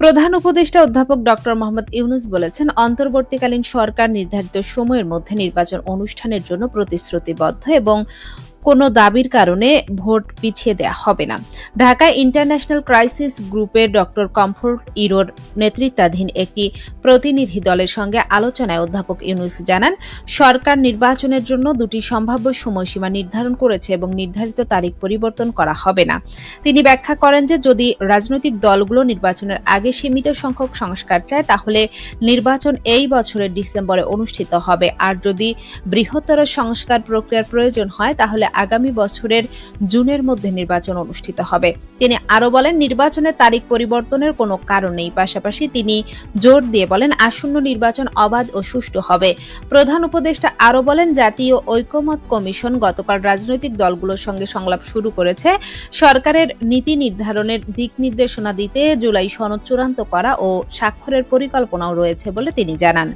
প্রধান উপদেষ্টা অধ্যাপক ডক্টর মোহাম্মদ ইউনূস বলেছেন, অন্তর্বর্তীকালীন সরকার নির্ধারিত সময়ের মধ্যে নির্বাচন অনুষ্ঠানের জন্য প্রতিশ্রুতিবদ্ধ এবং কোনো দাবির কারণে ভোট পিছিয়ে দেয়া হবে না। ঢাকায় ইন্টারন্যাশনাল ক্রাইসিস গ্রুপের ডক্টর কমফোর্ট ইরোর নেতৃত্বাধীন একটি প্রতিনিধি দলের সঙ্গে আলোচনায় অধ্যাপক ইউনূস জানান, সরকার নির্বাচনের জন্য দুটি সম্ভাব্য সময়সীমা নির্ধারণ করেছে এবং নির্ধারিত তারিখ পরিবর্তন করা হবে না। তিনি ব্যাখ্যা করেন যে যদি রাজনৈতিক দলগুলো নির্বাচনের আগে সীমিত সংখ্যক সংস্কার চায় তাহলে নির্বাচন এই বছরের ডিসেম্বরে অনুষ্ঠিত হবে, আর যদি বৃহত্তর সংস্কার প্রক্রিয়ার প্রয়োজন হয় তাহলে আগামী বছরের জুনের মধ্যে নির্বাচন অনুষ্ঠিত হবে। তিনি আরো বলেন, নির্বাচনের তারিখ পরিবর্তনের কোনো কারণ নেই। পাশাপাশি তিনি জোর দিয়ে বলেন, আসন্ন নির্বাচন অবাধ ও সুষ্ঠু হবে। প্রধান উপদেষ্টা আরো বলেন, জাতীয় ঐকমত্য কমিশন গতকাল রাজনৈতিক দলগুলোর সঙ্গে সংলাপ শুরু করেছে। সরকারের নীতি নির্ধারণের দিক নির্দেশনা দিতে জুলাই সনদ চূড়ান্ত করা ও স্বাক্ষরের পরিকল্পনাও রয়েছে বলে তিনি জানান।